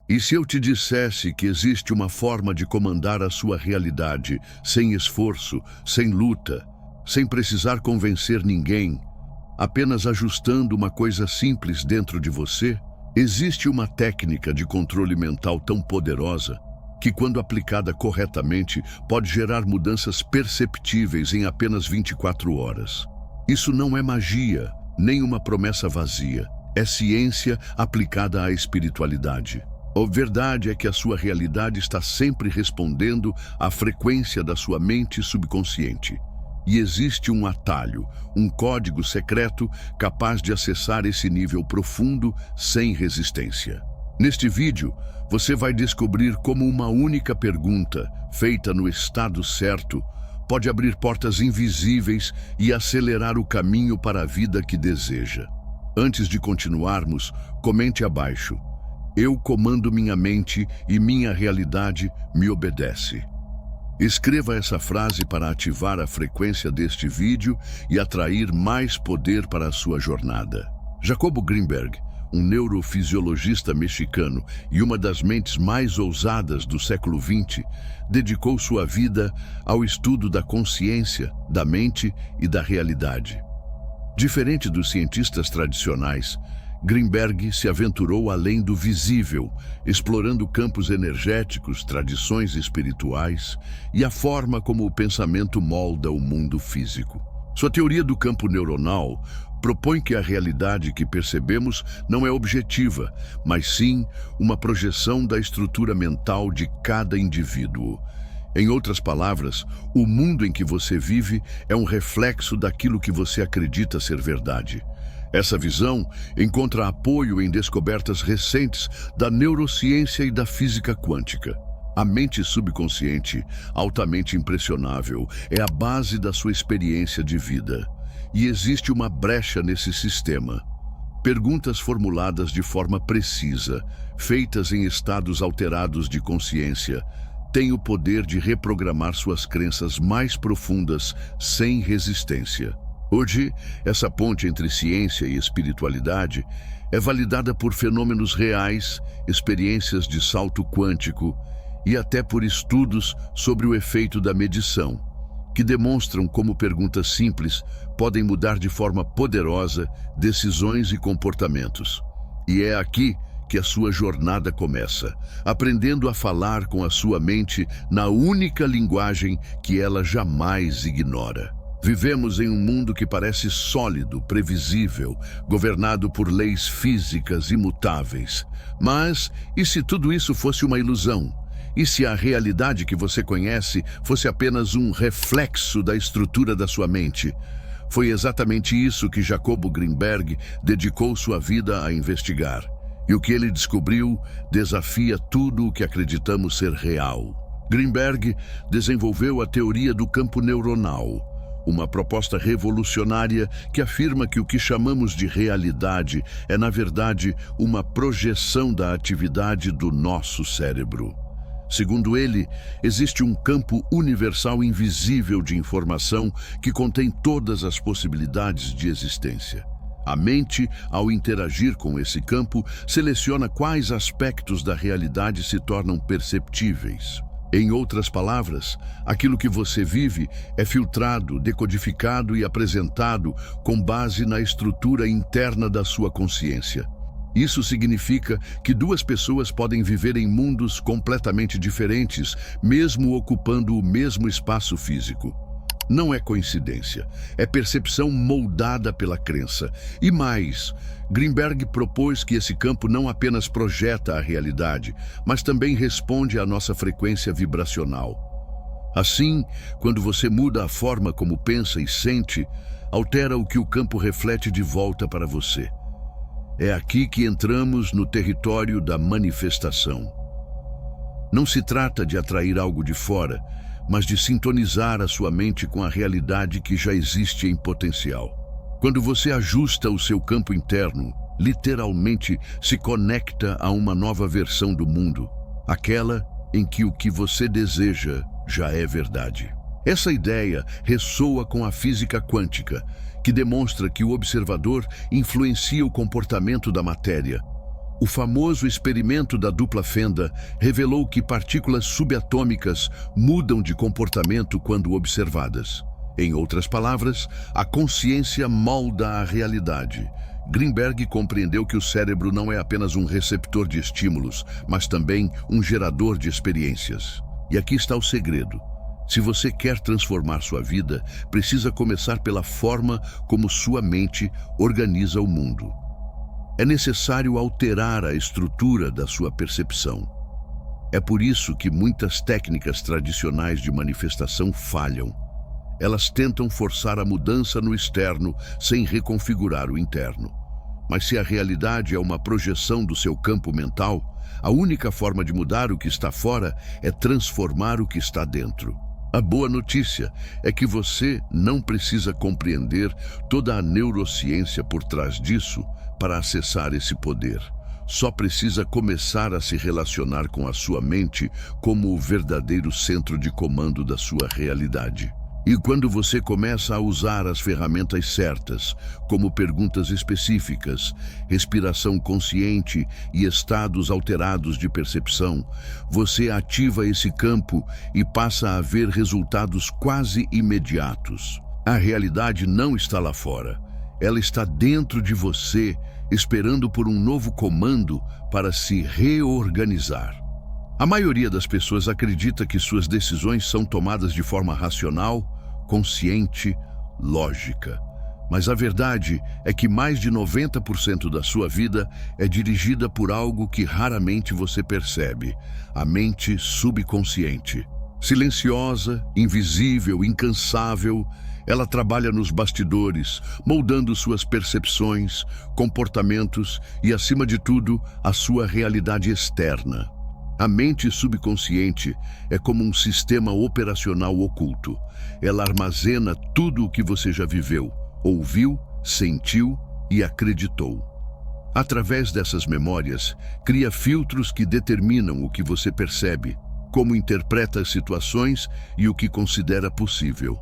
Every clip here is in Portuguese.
E se eu te dissesse que existe uma forma de comandar a sua realidade sem esforço, sem luta, sem precisar convencer ninguém, apenas ajustando uma coisa simples dentro de você? Existe uma técnica de controle mental tão poderosa que, quando aplicada corretamente, pode gerar mudanças perceptíveis em apenas 24 horas. Isso não é magia, nem uma promessa vazia. É ciência aplicada à espiritualidade. A verdade é que a sua realidade está sempre respondendo à frequência da sua mente subconsciente. E existe um atalho, um código secreto capaz de acessar esse nível profundo sem resistência. Neste vídeo, você vai descobrir como uma única pergunta, feita no estado certo, pode abrir portas invisíveis e acelerar o caminho para a vida que deseja. Antes de continuarmos, comente abaixo: eu comando minha mente e minha realidade me obedece. Escreva essa frase para ativar a frequência deste vídeo e atrair mais poder para a sua jornada. Jacobo Greenberg, um neurofisiologista mexicano e uma das mentes mais ousadas do século XX, dedicou sua vida ao estudo da consciência, da mente e da realidade. Diferente dos cientistas tradicionais, Greenberg se aventurou além do visível, explorando campos energéticos, tradições espirituais e a forma como o pensamento molda o mundo físico. Sua teoria do campo neuronal propõe que a realidade que percebemos não é objetiva, mas sim uma projeção da estrutura mental de cada indivíduo. Em outras palavras, o mundo em que você vive é um reflexo daquilo que você acredita ser verdade. Essa visão encontra apoio em descobertas recentes da neurociência e da física quântica. A mente subconsciente, altamente impressionável, é a base da sua experiência de vida. E existe uma brecha nesse sistema. Perguntas formuladas de forma precisa, feitas em estados alterados de consciência, têm o poder de reprogramar suas crenças mais profundas sem resistência. Hoje, essa ponte entre ciência e espiritualidade é validada por fenômenos reais, experiências de salto quântico e até por estudos sobre o efeito da medição, que demonstram como perguntas simples podem mudar de forma poderosa decisões e comportamentos. E é aqui que a sua jornada começa, aprendendo a falar com a sua mente na única linguagem que ela jamais ignora. Vivemos em um mundo que parece sólido, previsível, governado por leis físicas imutáveis. Mas, e se tudo isso fosse uma ilusão? E se a realidade que você conhece fosse apenas um reflexo da estrutura da sua mente? Foi exatamente isso que Jacobo Greenberg dedicou sua vida a investigar. E o que ele descobriu desafia tudo o que acreditamos ser real. Greenberg desenvolveu a teoria do campo neuronal, uma proposta revolucionária que afirma que o que chamamos de realidade é, na verdade, uma projeção da atividade do nosso cérebro. Segundo ele, existe um campo universal invisível de informação que contém todas as possibilidades de existência. A mente, ao interagir com esse campo, seleciona quais aspectos da realidade se tornam perceptíveis. Em outras palavras, aquilo que você vive é filtrado, decodificado e apresentado com base na estrutura interna da sua consciência. Isso significa que duas pessoas podem viver em mundos completamente diferentes, mesmo ocupando o mesmo espaço físico. Não é coincidência, é percepção moldada pela crença. E mais, Greenberg propôs que esse campo não apenas projeta a realidade, mas também responde à nossa frequência vibracional. Assim, quando você muda a forma como pensa e sente, altera o que o campo reflete de volta para você. É aqui que entramos no território da manifestação. Não se trata de atrair algo de fora, mas de sintonizar a sua mente com a realidade que já existe em potencial. Quando você ajusta o seu campo interno, literalmente se conecta a uma nova versão do mundo, aquela em que o que você deseja já é verdade. Essa ideia ressoa com a física quântica, que demonstra que o observador influencia o comportamento da matéria. O famoso experimento da dupla fenda revelou que partículas subatômicas mudam de comportamento quando observadas. Em outras palavras, a consciência molda a realidade. Greenberg compreendeu que o cérebro não é apenas um receptor de estímulos, mas também um gerador de experiências. E aqui está o segredo. Se você quer transformar sua vida, precisa começar pela forma como sua mente organiza o mundo. É necessário alterar a estrutura da sua percepção. É por isso que muitas técnicas tradicionais de manifestação falham. Elas tentam forçar a mudança no externo sem reconfigurar o interno. Mas se a realidade é uma projeção do seu campo mental, a única forma de mudar o que está fora é transformar o que está dentro. A boa notícia é que você não precisa compreender toda a neurociência por trás disso para acessar esse poder. Só precisa começar a se relacionar com a sua mente como o verdadeiro centro de comando da sua realidade. E quando você começa a usar as ferramentas certas, como perguntas específicas, respiração consciente e estados alterados de percepção, você ativa esse campo e passa a ver resultados quase imediatos. A realidade não está lá fora. Ela está dentro de você, esperando por um novo comando para se reorganizar. A maioria das pessoas acredita que suas decisões são tomadas de forma racional, consciente, lógica. Mas a verdade é que mais de 90% da sua vida é dirigida por algo que raramente você percebe: a mente subconsciente. Silenciosa, invisível, incansável, ela trabalha nos bastidores, moldando suas percepções, comportamentos e, acima de tudo, a sua realidade externa. A mente subconsciente é como um sistema operacional oculto. Ela armazena tudo o que você já viveu, ouviu, sentiu e acreditou. Através dessas memórias, cria filtros que determinam o que você percebe, como interpreta as situações e o que considera possível.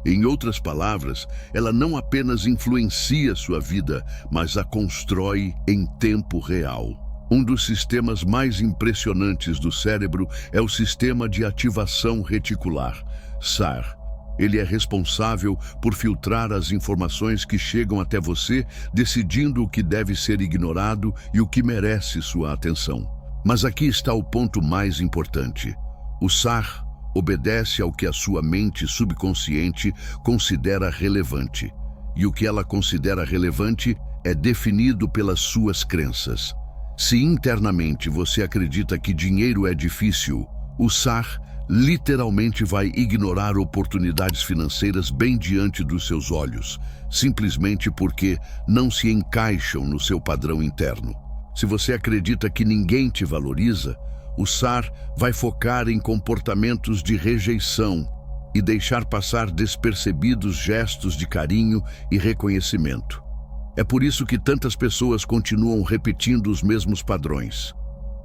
Em outras palavras, ela não apenas influencia sua vida, mas a constrói em tempo real. Um dos sistemas mais impressionantes do cérebro é o Sistema de Ativação Reticular, SAR. Ele é responsável por filtrar as informações que chegam até você, decidindo o que deve ser ignorado e o que merece sua atenção. Mas aqui está o ponto mais importante. O SAR obedece ao que a sua mente subconsciente considera relevante. E o que ela considera relevante é definido pelas suas crenças. Se internamente você acredita que dinheiro é difícil, o SAR literalmente vai ignorar oportunidades financeiras bem diante dos seus olhos, simplesmente porque não se encaixam no seu padrão interno. Se você acredita que ninguém te valoriza, o SAR vai focar em comportamentos de rejeição e deixar passar despercebidos gestos de carinho e reconhecimento. É por isso que tantas pessoas continuam repetindo os mesmos padrões: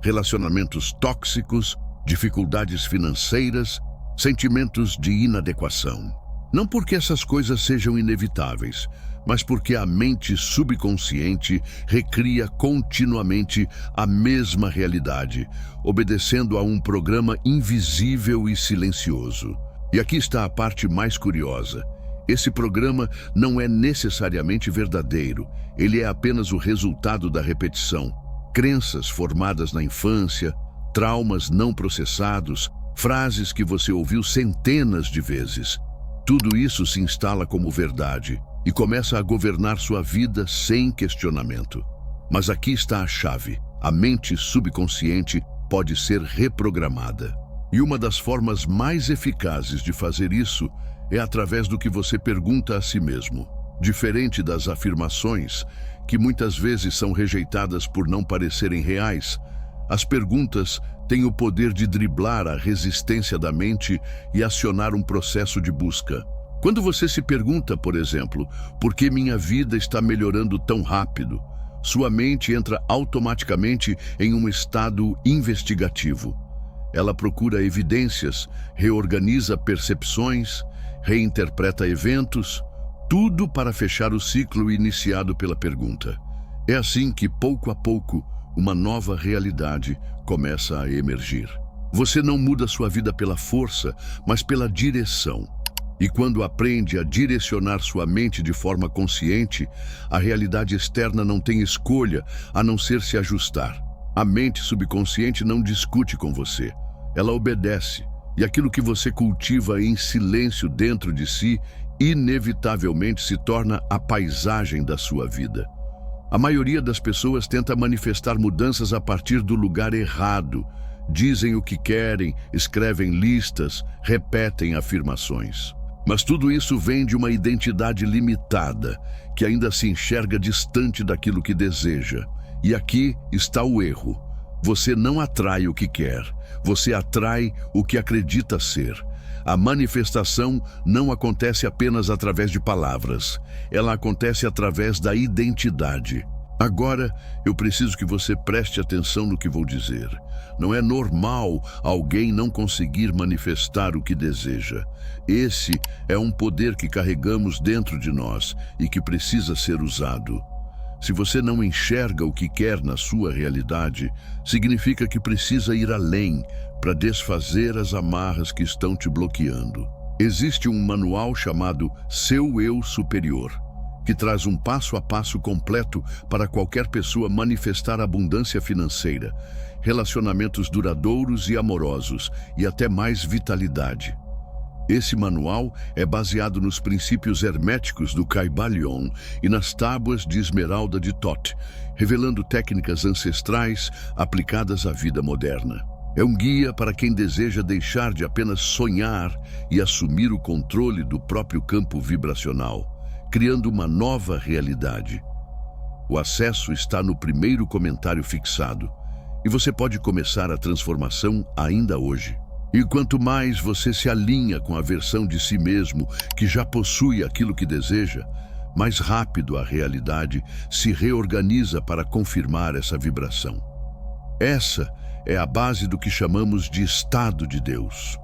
relacionamentos tóxicos, dificuldades financeiras, sentimentos de inadequação. Não porque essas coisas sejam inevitáveis, mas porque a mente subconsciente recria continuamente a mesma realidade, obedecendo a um programa invisível e silencioso. E aqui está a parte mais curiosa. Esse programa não é necessariamente verdadeiro, ele é apenas o resultado da repetição. Crenças formadas na infância, traumas não processados, frases que você ouviu centenas de vezes. Tudo isso se instala como verdade e começa a governar sua vida sem questionamento. Mas aqui está a chave: a mente subconsciente pode ser reprogramada. E uma das formas mais eficazes de fazer isso é através do que você pergunta a si mesmo. Diferente das afirmações, que muitas vezes são rejeitadas por não parecerem reais, as perguntas têm o poder de driblar a resistência da mente e acionar um processo de busca. Quando você se pergunta, por exemplo, por que minha vida está melhorando tão rápido, sua mente entra automaticamente em um estado investigativo. Ela procura evidências, reorganiza percepções, reinterpreta eventos, tudo para fechar o ciclo iniciado pela pergunta. É assim que, pouco a pouco, uma nova realidade começa a emergir. Você não muda sua vida pela força, mas pela direção. E quando aprende a direcionar sua mente de forma consciente, a realidade externa não tem escolha a não ser se ajustar. A mente subconsciente não discute com você, ela obedece. E aquilo que você cultiva em silêncio dentro de si, inevitavelmente se torna a paisagem da sua vida. A maioria das pessoas tenta manifestar mudanças a partir do lugar errado. Dizem o que querem, escrevem listas, repetem afirmações. Mas tudo isso vem de uma identidade limitada, que ainda se enxerga distante daquilo que deseja. E aqui está o erro. Você não atrai o que quer, você atrai o que acredita ser. A manifestação não acontece apenas através de palavras, ela acontece através da identidade. Agora, eu preciso que você preste atenção no que vou dizer. Não é normal alguém não conseguir manifestar o que deseja. Esse é um poder que carregamos dentro de nós e que precisa ser usado. Se você não enxerga o que quer na sua realidade, significa que precisa ir além para desfazer as amarras que estão te bloqueando. Existe um manual chamado Seu Eu Superior, que traz um passo a passo completo para qualquer pessoa manifestar abundância financeira, relacionamentos duradouros e amorosos e até mais vitalidade. Esse manual é baseado nos princípios herméticos do Kybalion e nas tábuas de esmeralda de Thoth, revelando técnicas ancestrais aplicadas à vida moderna. É um guia para quem deseja deixar de apenas sonhar e assumir o controle do próprio campo vibracional, criando uma nova realidade. O acesso está no primeiro comentário fixado e você pode começar a transformação ainda hoje. E quanto mais você se alinha com a versão de si mesmo que já possui aquilo que deseja, mais rápido a realidade se reorganiza para confirmar essa vibração. Essa é a base do que chamamos de estado de Deus.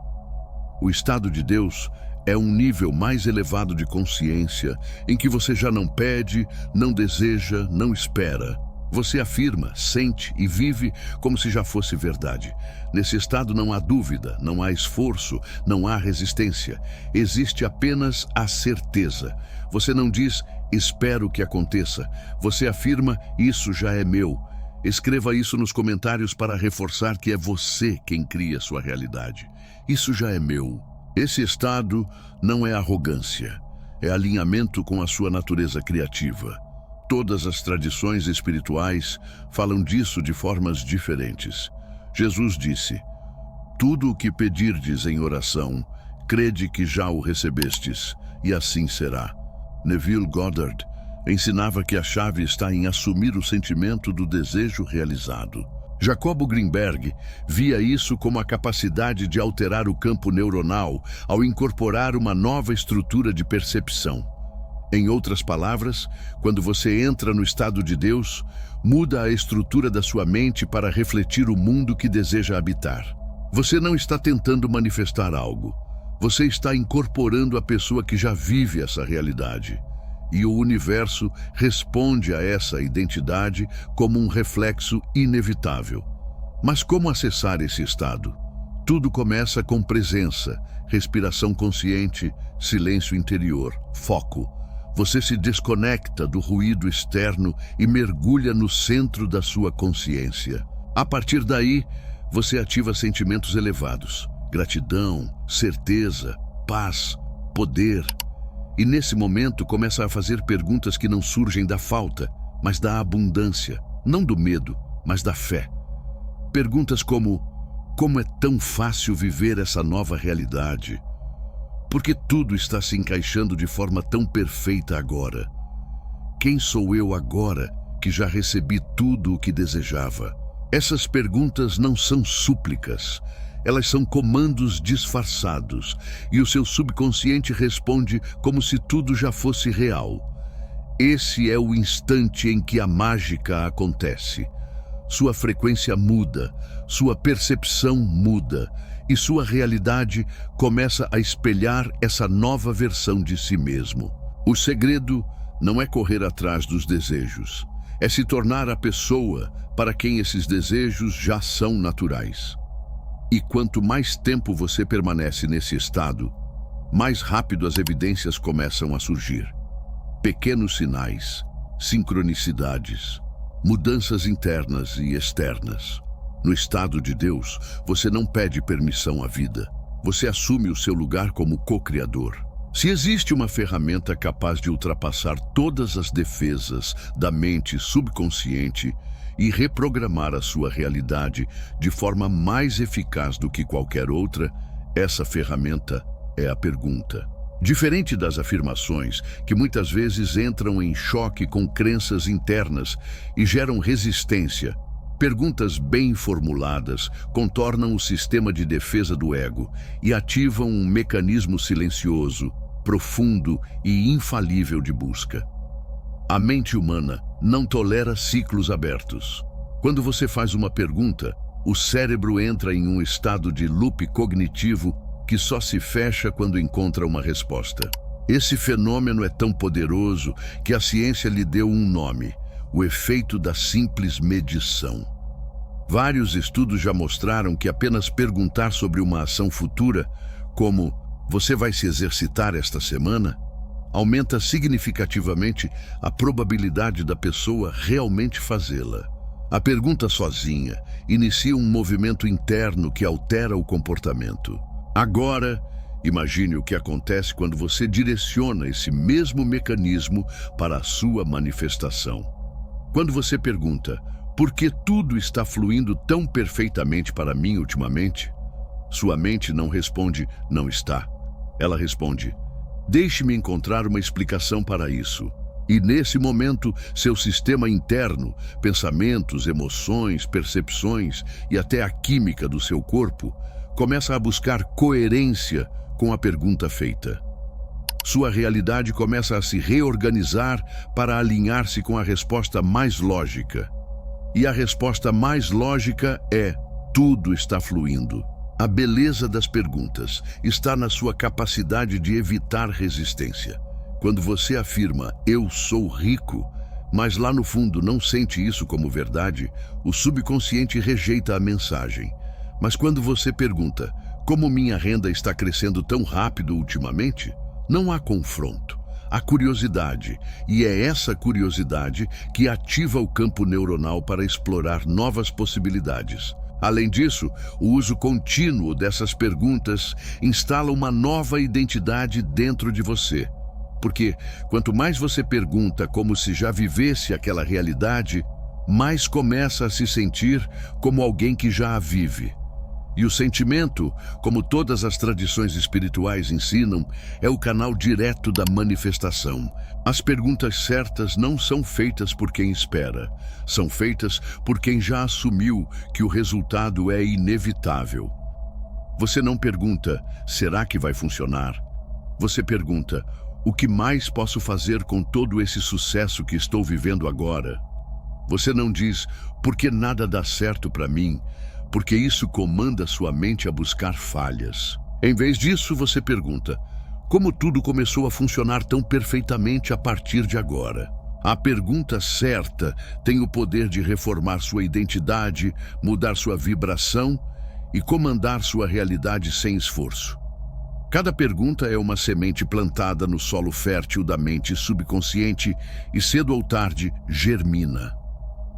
O estado de Deus é um nível mais elevado de consciência em que você já não pede, não deseja, não espera. Você afirma, sente e vive como se já fosse verdade. Nesse estado não há dúvida, não há esforço, não há resistência. Existe apenas a certeza. Você não diz, espero que aconteça. Você afirma, isso já é meu. Escreva isso nos comentários para reforçar que é você quem cria sua realidade. Isso já é meu. Esse estado não é arrogância, é alinhamento com a sua natureza criativa. Todas as tradições espirituais falam disso de formas diferentes. Jesus disse, tudo o que pedirdes em oração, crede que já o recebestes, e assim será. Neville Goddard ensinava que a chave está em assumir o sentimento do desejo realizado. Jacobo Greenberg via isso como a capacidade de alterar o campo neuronal ao incorporar uma nova estrutura de percepção. Em outras palavras, quando você entra no estado de Deus, muda a estrutura da sua mente para refletir o mundo que deseja habitar. Você não está tentando manifestar algo. Você está incorporando a pessoa que já vive essa realidade. E o universo responde a essa identidade como um reflexo inevitável. Mas como acessar esse estado? Tudo começa com presença, respiração consciente, silêncio interior, foco. Você se desconecta do ruído externo e mergulha no centro da sua consciência. A partir daí, você ativa sentimentos elevados, gratidão, certeza, paz, poder. E nesse momento começa a fazer perguntas que não surgem da falta, mas da abundância, não do medo, mas da fé. Perguntas como é tão fácil viver essa nova realidade? Por que tudo está se encaixando de forma tão perfeita agora? Quem sou eu agora que já recebi tudo o que desejava? Essas perguntas não são súplicas. Elas são comandos disfarçados, e o seu subconsciente responde como se tudo já fosse real. Esse é o instante em que a mágica acontece. Sua frequência muda, sua percepção muda, e sua realidade começa a espelhar essa nova versão de si mesmo. O segredo não é correr atrás dos desejos, é se tornar a pessoa para quem esses desejos já são naturais. E quanto mais tempo você permanece nesse estado, mais rápido as evidências começam a surgir. Pequenos sinais, sincronicidades, mudanças internas e externas. No estado de Deus, você não pede permissão à vida. Você assume o seu lugar como co-criador. Se existe uma ferramenta capaz de ultrapassar todas as defesas da mente subconsciente e reprogramar a sua realidade de forma mais eficaz do que qualquer outra, essa ferramenta é a pergunta. Diferente das afirmações, que muitas vezes entram em choque com crenças internas e geram resistência, perguntas bem formuladas contornam o sistema de defesa do ego e ativam um mecanismo silencioso, profundo e infalível de busca. A mente humana não tolera ciclos abertos. Quando você faz uma pergunta, o cérebro entra em um estado de loop cognitivo que só se fecha quando encontra uma resposta. Esse fenômeno é tão poderoso que a ciência lhe deu um nome: o efeito da simples medição. Vários estudos já mostraram que apenas perguntar sobre uma ação futura, como "Você vai se exercitar esta semana?", aumenta significativamente a probabilidade da pessoa realmente fazê-la. A pergunta sozinha inicia um movimento interno que altera o comportamento. Agora, imagine o que acontece quando você direciona esse mesmo mecanismo para a sua manifestação. Quando você pergunta, "Por que tudo está fluindo tão perfeitamente para mim ultimamente?", sua mente não responde, "Não está". Ela responde, "Deixe-me encontrar uma explicação para isso". E nesse momento, seu sistema interno, pensamentos, emoções, percepções e até a química do seu corpo, começa a buscar coerência com a pergunta feita. Sua realidade começa a se reorganizar para alinhar-se com a resposta mais lógica. E a resposta mais lógica é: tudo está fluindo. A beleza das perguntas está na sua capacidade de evitar resistência. Quando você afirma, "Eu sou rico", mas lá no fundo não sente isso como verdade, o subconsciente rejeita a mensagem. Mas quando você pergunta, "Como minha renda está crescendo tão rápido ultimamente?", não há confronto, há curiosidade, e é essa curiosidade que ativa o campo neuronal para explorar novas possibilidades. Além disso, o uso contínuo dessas perguntas instala uma nova identidade dentro de você. Porque quanto mais você pergunta como se já vivesse aquela realidade, mais começa a se sentir como alguém que já a vive. E o sentimento, como todas as tradições espirituais ensinam, é o canal direto da manifestação. As perguntas certas não são feitas por quem espera, são feitas por quem já assumiu que o resultado é inevitável. Você não pergunta, "Será que vai funcionar?" Você pergunta, "O que mais posso fazer com todo esse sucesso que estou vivendo agora?" Você não diz, "Por que nada dá certo para mim?", porque isso comanda sua mente a buscar falhas. Em vez disso, você pergunta, "Como tudo começou a funcionar tão perfeitamente a partir de agora?" A pergunta certa tem o poder de reformar sua identidade, mudar sua vibração e comandar sua realidade sem esforço. Cada pergunta é uma semente plantada no solo fértil da mente subconsciente e cedo ou tarde germina.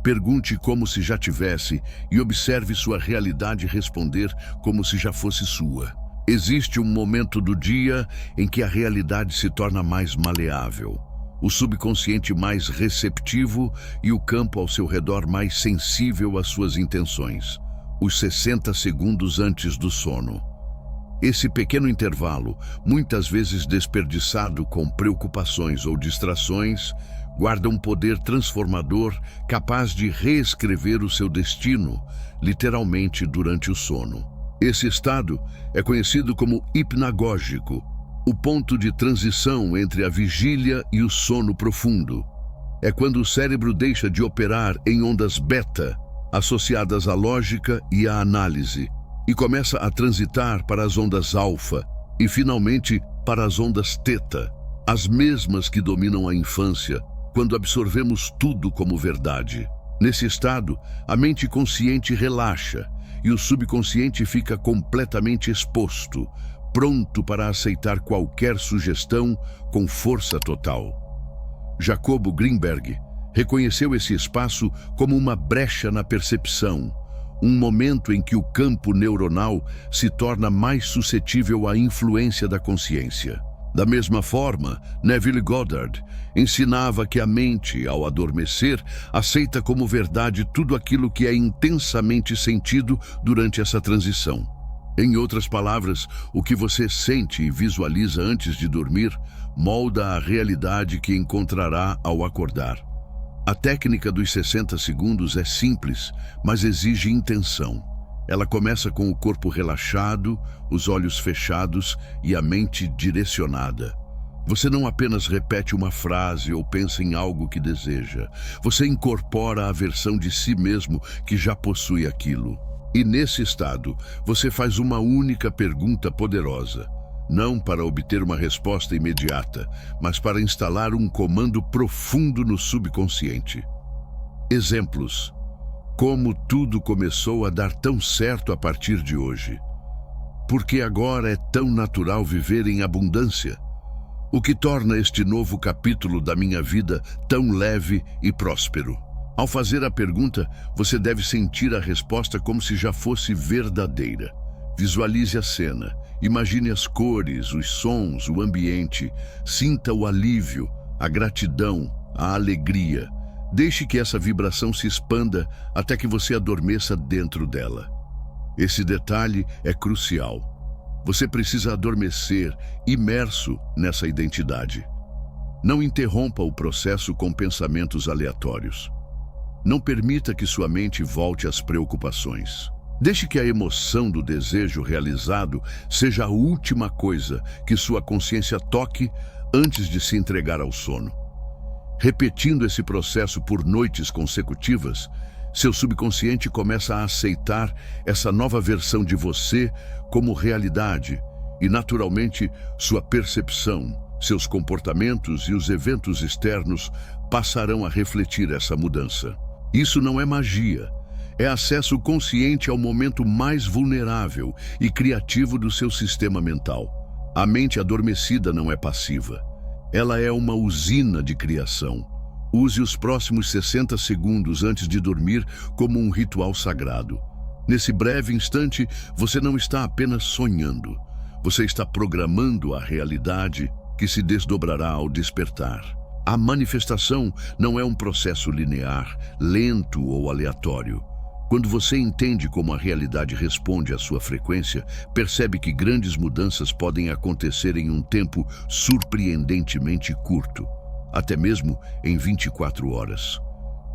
Pergunte como se já tivesse e observe sua realidade responder como se já fosse sua. Existe um momento do dia em que a realidade se torna mais maleável, o subconsciente mais receptivo e o campo ao seu redor mais sensível às suas intenções. Os 60 segundos antes do sono. Esse pequeno intervalo, muitas vezes desperdiçado com preocupações ou distrações, guarda um poder transformador capaz de reescrever o seu destino, literalmente durante o sono. Esse estado é conhecido como hipnagógico, o ponto de transição entre a vigília e o sono profundo. É quando o cérebro deixa de operar em ondas beta, associadas à lógica e à análise, e começa a transitar para as ondas alfa e, finalmente, para as ondas teta, as mesmas que dominam a infância, quando absorvemos tudo como verdade. Nesse estado, a mente consciente relaxa e o subconsciente fica completamente exposto, pronto para aceitar qualquer sugestão com força total. Jacobo Greenberg reconheceu esse espaço como uma brecha na percepção, um momento em que o campo neuronal se torna mais suscetível à influência da consciência. Da mesma forma, Neville Goddard ensinava que a mente, ao adormecer, aceita como verdade tudo aquilo que é intensamente sentido durante essa transição. Em outras palavras, o que você sente e visualiza antes de dormir molda a realidade que encontrará ao acordar. A técnica dos 60 segundos é simples, mas exige intenção. Ela começa com o corpo relaxado, os olhos fechados e a mente direcionada. Você não apenas repete uma frase ou pensa em algo que deseja. Você incorpora a versão de si mesmo que já possui aquilo. E nesse estado, você faz uma única pergunta poderosa. Não para obter uma resposta imediata, mas para instalar um comando profundo no subconsciente. Exemplos. Como tudo começou a dar tão certo a partir de hoje? Por que agora é tão natural viver em abundância? O que torna este novo capítulo da minha vida tão leve e próspero? Ao fazer a pergunta, você deve sentir a resposta como se já fosse verdadeira. Visualize a cena, imagine as cores, os sons, o ambiente, sinta o alívio, a gratidão, a alegria. Deixe que essa vibração se expanda até que você adormeça dentro dela. Esse detalhe é crucial. Você precisa adormecer, imerso nessa identidade. Não interrompa o processo com pensamentos aleatórios. Não permita que sua mente volte às preocupações. Deixe que a emoção do desejo realizado seja a última coisa que sua consciência toque antes de se entregar ao sono. Repetindo esse processo por noites consecutivas, seu subconsciente começa a aceitar essa nova versão de você como realidade e, naturalmente, sua percepção, seus comportamentos e os eventos externos passarão a refletir essa mudança. Isso não é magia. É acesso consciente ao momento mais vulnerável e criativo do seu sistema mental. A mente adormecida não é passiva. Ela é uma usina de criação. Use os próximos 60 segundos antes de dormir como um ritual sagrado. Nesse breve instante, você não está apenas sonhando. Você está programando a realidade que se desdobrará ao despertar. A manifestação não é um processo linear, lento ou aleatório. Quando você entende como a realidade responde à sua frequência, percebe que grandes mudanças podem acontecer em um tempo surpreendentemente curto, até mesmo em 24 horas.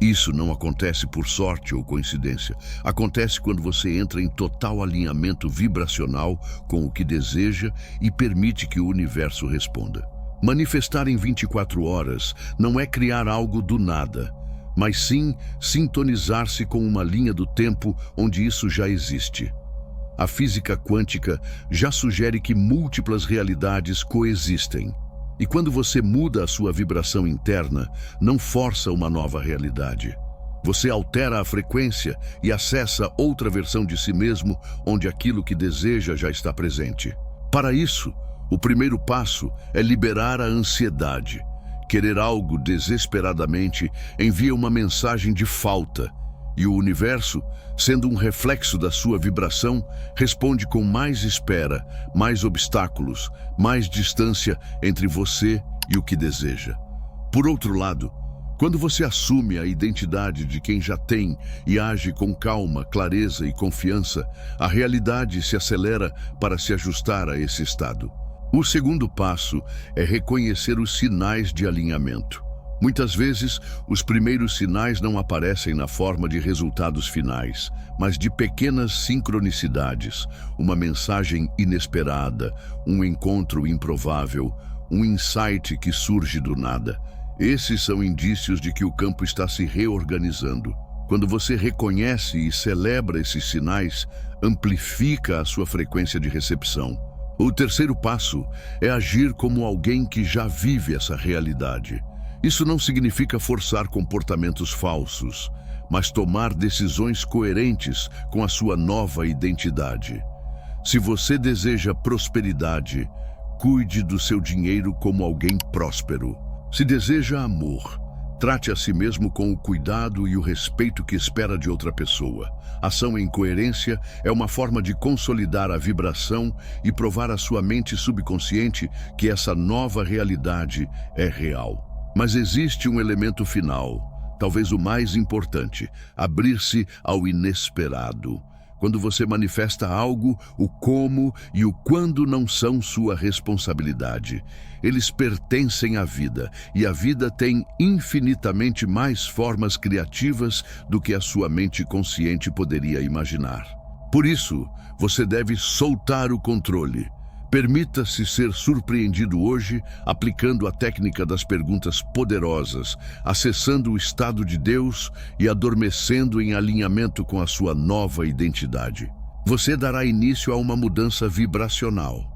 Isso não acontece por sorte ou coincidência. Acontece quando você entra em total alinhamento vibracional com o que deseja e permite que o universo responda. Manifestar em 24 horas não é criar algo do nada, mas sim sintonizar-se com uma linha do tempo onde isso já existe. A física quântica já sugere que múltiplas realidades coexistem. E quando você muda a sua vibração interna, não força uma nova realidade. Você altera a frequência e acessa outra versão de si mesmo, onde aquilo que deseja já está presente. Para isso, o primeiro passo é liberar a ansiedade. Querer algo desesperadamente envia uma mensagem de falta, e o universo, sendo um reflexo da sua vibração, responde com mais espera, mais obstáculos, mais distância entre você e o que deseja. Por outro lado, quando você assume a identidade de quem já tem e age com calma, clareza e confiança, a realidade se acelera para se ajustar a esse estado. O segundo passo é reconhecer os sinais de alinhamento. Muitas vezes, os primeiros sinais não aparecem na forma de resultados finais, mas de pequenas sincronicidades, uma mensagem inesperada, um encontro improvável, um insight que surge do nada. Esses são indícios de que o campo está se reorganizando. Quando você reconhece e celebra esses sinais, amplifica a sua frequência de recepção. O terceiro passo é agir como alguém que já vive essa realidade. Isso não significa forçar comportamentos falsos, mas tomar decisões coerentes com a sua nova identidade. Se você deseja prosperidade, cuide do seu dinheiro como alguém próspero. Se deseja amor, trate a si mesmo com o cuidado e o respeito que espera de outra pessoa. Ação em coerência é uma forma de consolidar a vibração e provar à sua mente subconsciente que essa nova realidade é real. Mas existe um elemento final, talvez o mais importante: abrir-se ao inesperado. Quando você manifesta algo, o como e o quando não são sua responsabilidade. Eles pertencem à vida, e a vida tem infinitamente mais formas criativas do que a sua mente consciente poderia imaginar. Por isso, você deve soltar o controle. Permita-se ser surpreendido hoje, aplicando a técnica das perguntas poderosas, acessando o estado de Deus e adormecendo em alinhamento com a sua nova identidade. Você dará início a uma mudança vibracional.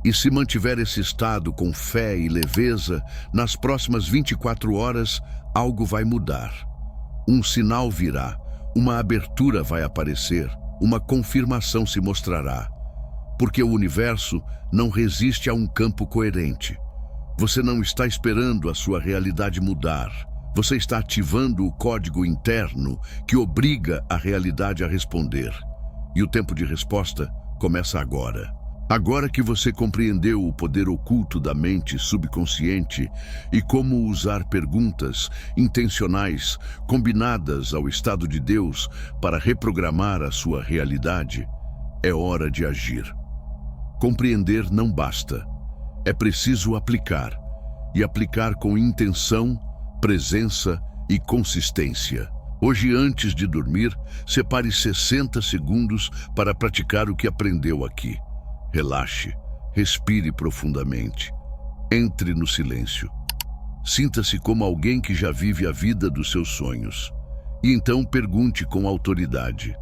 E se mantiver esse estado com fé e leveza, nas próximas 24 horas, algo vai mudar. Um sinal virá, uma abertura vai aparecer, uma confirmação se mostrará. Porque o universo não resiste a um campo coerente. Você não está esperando a sua realidade mudar. Você está ativando o código interno que obriga a realidade a responder. E o tempo de resposta começa agora. Agora que você compreendeu o poder oculto da mente subconsciente e como usar perguntas intencionais combinadas ao estado de Deus para reprogramar a sua realidade, é hora de agir. Compreender não basta. É preciso aplicar. E aplicar com intenção, presença e consistência. Hoje, antes de dormir, separe 60 segundos para praticar o que aprendeu aqui. Relaxe, respire profundamente. Entre no silêncio. Sinta-se como alguém que já vive a vida dos seus sonhos. E então pergunte com autoridade: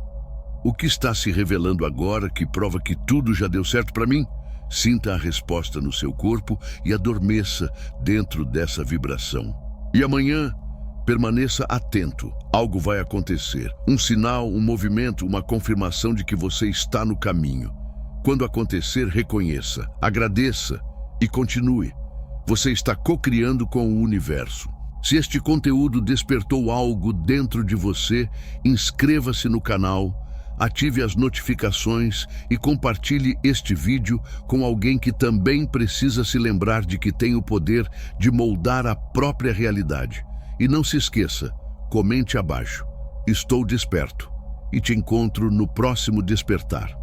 o que está se revelando agora que prova que tudo já deu certo para mim? Sinta a resposta no seu corpo e adormeça dentro dessa vibração. E amanhã, permaneça atento. Algo vai acontecer. Um sinal, um movimento, uma confirmação de que você está no caminho. Quando acontecer, reconheça, agradeça e continue. Você está co-criando com o universo. Se este conteúdo despertou algo dentro de você, inscreva-se no canal, ative as notificações e compartilhe este vídeo com alguém que também precisa se lembrar de que tem o poder de moldar a própria realidade. E não se esqueça, comente abaixo: estou desperto, e te encontro no próximo despertar.